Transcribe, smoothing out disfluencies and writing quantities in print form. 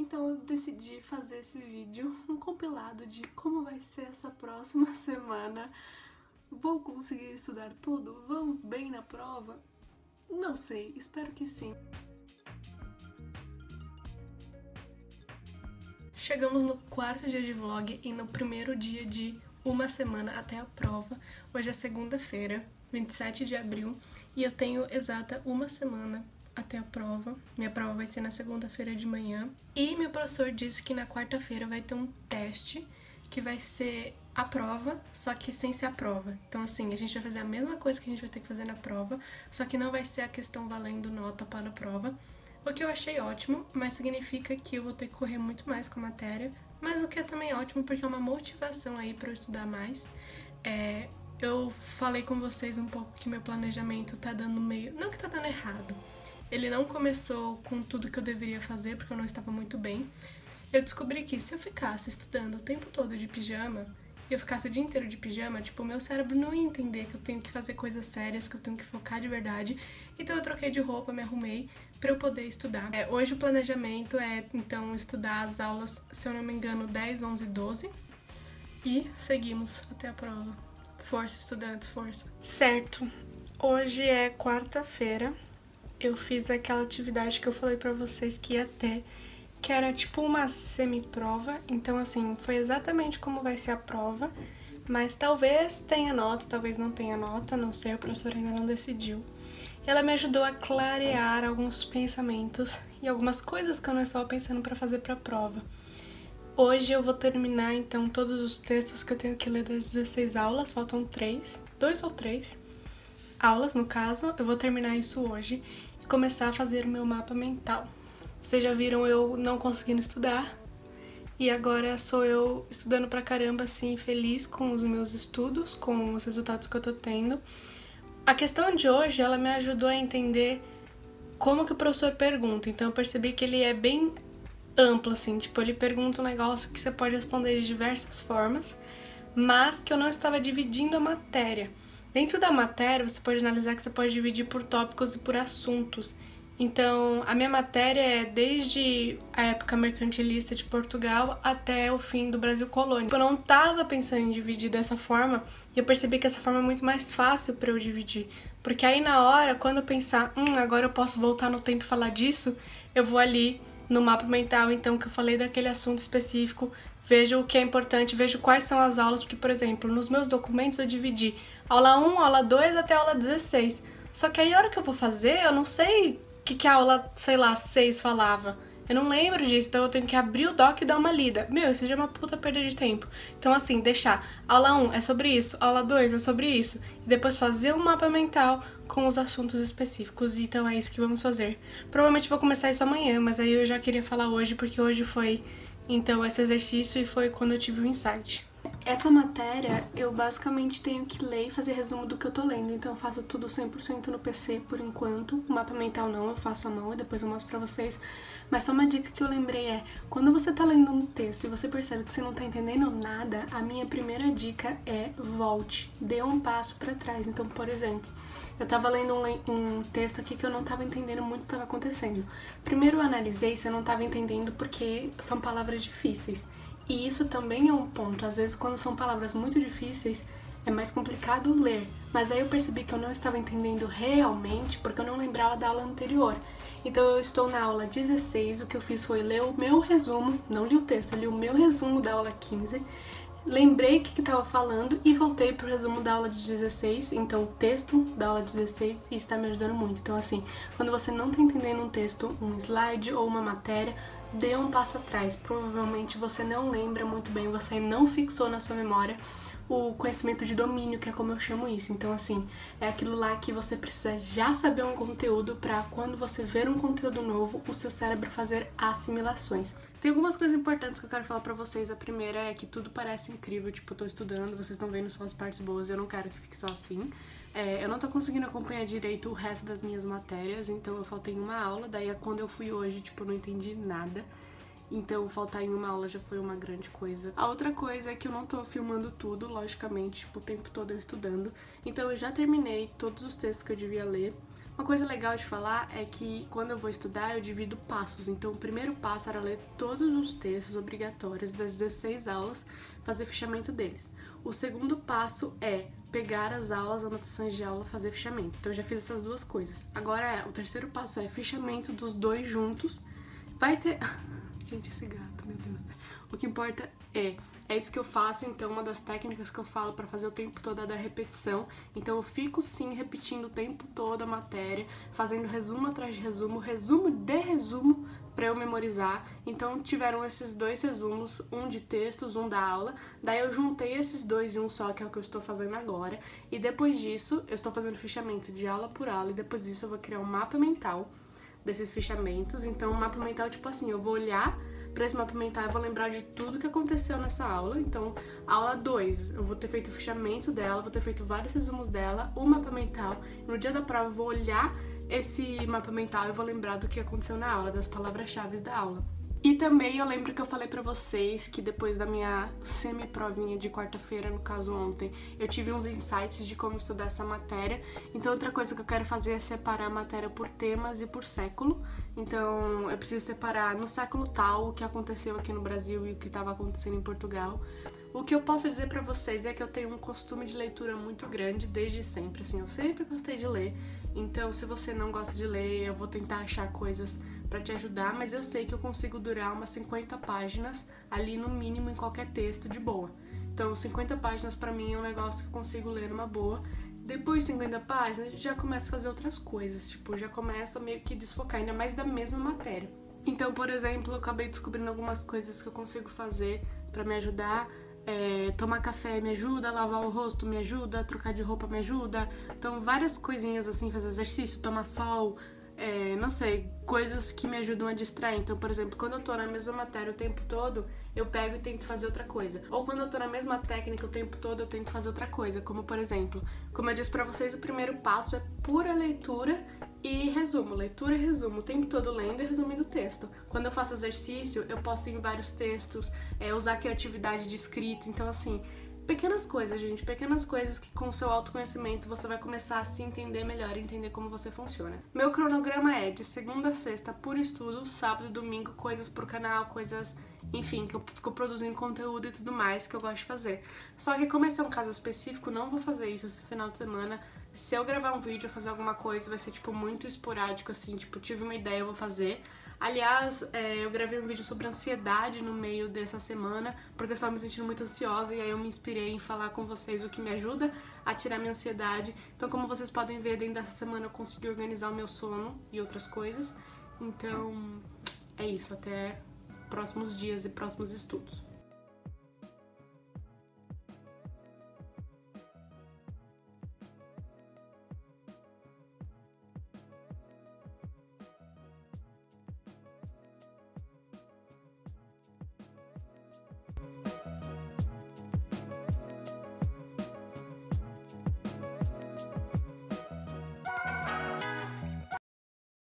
Então eu decidi fazer esse vídeo, um compilado de como vai ser essa próxima semana. Vou conseguir estudar tudo? Vamos bem na prova? Não sei, espero que sim. Chegamos no quarto dia de vlog e no primeiro dia de uma semana até a prova. Hoje é segunda-feira, 27 de abril, e eu tenho exata uma semana até a prova. Minha prova vai ser na segunda-feira de manhã. E meu professor disse que na quarta-feira vai ter um teste que vai ser a prova, só que sem ser a prova. Então assim, a gente vai fazer a mesma coisa que a gente vai ter que fazer na prova, só que não vai ser a questão valendo nota para a prova. O que eu achei ótimo, mas significa que eu vou ter que correr muito mais com a matéria, mas o que é também ótimo porque é uma motivação aí para eu estudar mais. Eu falei com vocês um pouco que meu planejamento tá dando meio... não que tá dando errado. Ele não começou com tudo que eu deveria fazer, porque eu não estava muito bem. Eu descobri que se eu ficasse estudando o tempo todo de pijama, e eu ficasse o dia inteiro de pijama, tipo, o meu cérebro não ia entender que eu tenho que fazer coisas sérias, que eu tenho que focar de verdade. Então eu troquei de roupa, me arrumei pra eu poder estudar. Hoje o planejamento é, então, estudar as aulas, se eu não me engano, 10, 11 e 12. E seguimos até a prova. Força, estudantes, força. Certo. Hoje é quarta-feira. Eu fiz aquela atividade que eu falei pra vocês que ia ter, que era tipo uma semi-prova. Então, assim, foi exatamente como vai ser a prova, mas talvez tenha nota, talvez não tenha nota, não sei, o professor ainda não decidiu. Ela me ajudou a clarear alguns pensamentos e algumas coisas que eu não estava pensando pra fazer pra prova. Hoje eu vou terminar, então, todos os textos que eu tenho que ler das 16 aulas, faltam 2 ou 3 aulas, no caso. Eu vou terminar isso hoje e começar a fazer o meu mapa mental. Vocês já viram eu não conseguindo estudar, e agora sou eu estudando pra caramba, assim, feliz com os meus estudos, com os resultados que eu tô tendo. A questão de hoje, ela me ajudou a entender como que o professor pergunta, então eu percebi que ele é bem amplo, assim, tipo, ele pergunta um negócio que você pode responder de diversas formas, mas que eu não estava dividindo a matéria. Dentro da matéria, você pode analisar que você pode dividir por tópicos e por assuntos. Então, a minha matéria é desde a época mercantilista de Portugal até o fim do Brasil colônia. Eu não estava pensando em dividir dessa forma e eu percebi que essa forma é muito mais fácil para eu dividir. Porque aí na hora, quando eu pensar, agora eu posso voltar no tempo e falar disso, eu vou ali no mapa mental, então, que eu falei daquele assunto específico, vejo o que é importante, vejo quais são as aulas, porque, por exemplo, nos meus documentos eu dividi aula 1, aula 2 até aula 16. Só que aí a hora que eu vou fazer, eu não sei o que a aula, sei lá, 6 falava. Eu não lembro disso, então eu tenho que abrir o doc e dar uma lida. Meu, isso já é uma puta perda de tempo. Então, assim, deixar aula 1 é sobre isso, aula 2 é sobre isso, e depois fazer um mapa mental com os assuntos específicos. Então é isso que vamos fazer. Provavelmente vou começar isso amanhã, mas aí eu já queria falar hoje, porque hoje foi, então, esse exercício e foi quando eu tive o insight. Essa matéria, eu basicamente tenho que ler e fazer resumo do que eu tô lendo, então eu faço tudo 100% no PC por enquanto. O mapa mental não, eu faço à mão e depois eu mostro pra vocês. Mas só uma dica que eu lembrei é, quando você tá lendo um texto e você percebe que você não tá entendendo nada, a minha primeira dica é volte, dê um passo pra trás. Então, por exemplo, eu tava lendo um texto aqui que eu não tava entendendo muito o que tava acontecendo. Primeiro eu analisei se eu não tava entendendo porque são palavras difíceis. E isso também é um ponto. Às vezes, quando são palavras muito difíceis, é mais complicado ler. Mas aí eu percebi que eu não estava entendendo realmente porque eu não lembrava da aula anterior. Então eu estou na aula 16, o que eu fiz foi ler o meu resumo, não li o texto, eu li o meu resumo da aula 15, lembrei o que estava falando e voltei pro resumo da aula de 16, então o texto da aula 16, e está me ajudando muito. Então assim, quando você não está entendendo um texto, um slide ou uma matéria, dê um passo atrás. Provavelmente você não lembra muito bem, você não fixou na sua memória o conhecimento de domínio, que é como eu chamo isso. Então, assim, é aquilo lá que você precisa já saber um conteúdo pra quando você ver um conteúdo novo, o seu cérebro fazer assimilações. Tem algumas coisas importantes que eu quero falar pra vocês. A primeira é que tudo parece incrível, tipo, eu tô estudando, vocês estão vendo só as partes boas, eu não quero que fique só assim. Eu não tô conseguindo acompanhar direito o resto das minhas matérias, então eu faltei em uma aula, daí quando eu fui hoje, tipo, eu não entendi nada. Então faltar em uma aula já foi uma grande coisa. A outra coisa é que eu não tô filmando tudo, logicamente, tipo, o tempo todo eu estudando. Então eu já terminei todos os textos que eu devia ler. Uma coisa legal de falar é que quando eu vou estudar eu divido passos. Então o primeiro passo era ler todos os textos obrigatórios das 16 aulas, fazer fichamento deles. O segundo passo é pegar as aulas, anotações de aula, fazer fichamento. Então eu já fiz essas duas coisas. Agora o terceiro passo é fichamento dos dois juntos. Vai ter... Gente, esse gato, meu Deus. O que importa é isso que eu faço, então uma das técnicas que eu falo pra fazer o tempo todo é da repetição. Então eu fico sim repetindo o tempo todo a matéria, fazendo resumo atrás de resumo, resumo de resumo pra eu memorizar. Então tiveram esses dois resumos, um de textos, um da aula. Daí eu juntei esses dois em um só, que é o que eu estou fazendo agora. E depois disso, eu estou fazendo fichamento de aula por aula, e depois disso eu vou criar um mapa mental desses fichamentos. Então, o mapa mental, tipo assim, eu vou olhar pra esse mapa mental e vou lembrar de tudo que aconteceu nessa aula. Então, aula 2, eu vou ter feito o fichamento dela, vou ter feito vários resumos dela, o mapa mental. No dia da prova, eu vou olhar esse mapa mental e vou lembrar do que aconteceu na aula, das palavras-chave da aula. E também eu lembro que eu falei pra vocês que depois da minha semi-provinha de quarta-feira, no caso ontem, eu tive uns insights de como estudar essa matéria. Então outra coisa que eu quero fazer é separar a matéria por temas e por século. Então eu preciso separar no século tal o que aconteceu aqui no Brasil e o que estava acontecendo em Portugal. O que eu posso dizer pra vocês é que eu tenho um costume de leitura muito grande desde sempre, assim, eu sempre gostei de ler. Então, se você não gosta de ler, eu vou tentar achar coisas pra te ajudar, mas eu sei que eu consigo durar umas 50 páginas ali no mínimo em qualquer texto de boa. Então, 50 páginas pra mim é um negócio que eu consigo ler numa boa. Depois de 50 páginas, já começo a fazer outras coisas, tipo, já começo a meio que desfocar, ainda mais da mesma matéria. Então, por exemplo, eu acabei descobrindo algumas coisas que eu consigo fazer pra me ajudar. Tomar café me ajuda, lavar o rosto me ajuda, trocar de roupa me ajuda. Então, várias coisinhas assim, fazer exercício, tomar sol, não sei, coisas que me ajudam a distrair. Então, por exemplo, quando eu tô na mesma matéria o tempo todo, eu pego e tento fazer outra coisa. Ou quando eu tô na mesma técnica o tempo todo, eu tento fazer outra coisa. Como, por exemplo, como eu disse pra vocês, o primeiro passo é pura leitura e resumo. Leitura e resumo, o tempo todo lendo e resumindo o texto. Quando eu faço exercício, eu posso ir em vários textos, usar a criatividade de escrita. Então, assim, pequenas coisas, gente, pequenas coisas que com o seu autoconhecimento você vai começar a se entender melhor e entender como você funciona. Meu cronograma é de segunda a sexta, puro estudo, sábado e domingo, coisas pro canal, coisas, enfim, que eu fico produzindo conteúdo e tudo mais que eu gosto de fazer. Só que como esse é um caso específico, não vou fazer isso esse final de semana. Se eu gravar um vídeo ou fazer alguma coisa, vai ser, tipo, muito esporádico, assim, tipo, tive uma ideia, eu vou fazer. Aliás, eu gravei um vídeo sobre ansiedade no meio dessa semana, porque eu estava me sentindo muito ansiosa e aí eu me inspirei em falar com vocês o que me ajuda a tirar minha ansiedade. Então, como vocês podem ver, dentro dessa semana eu consegui organizar o meu sono e outras coisas. Então, é isso. Até próximos dias e próximos estudos.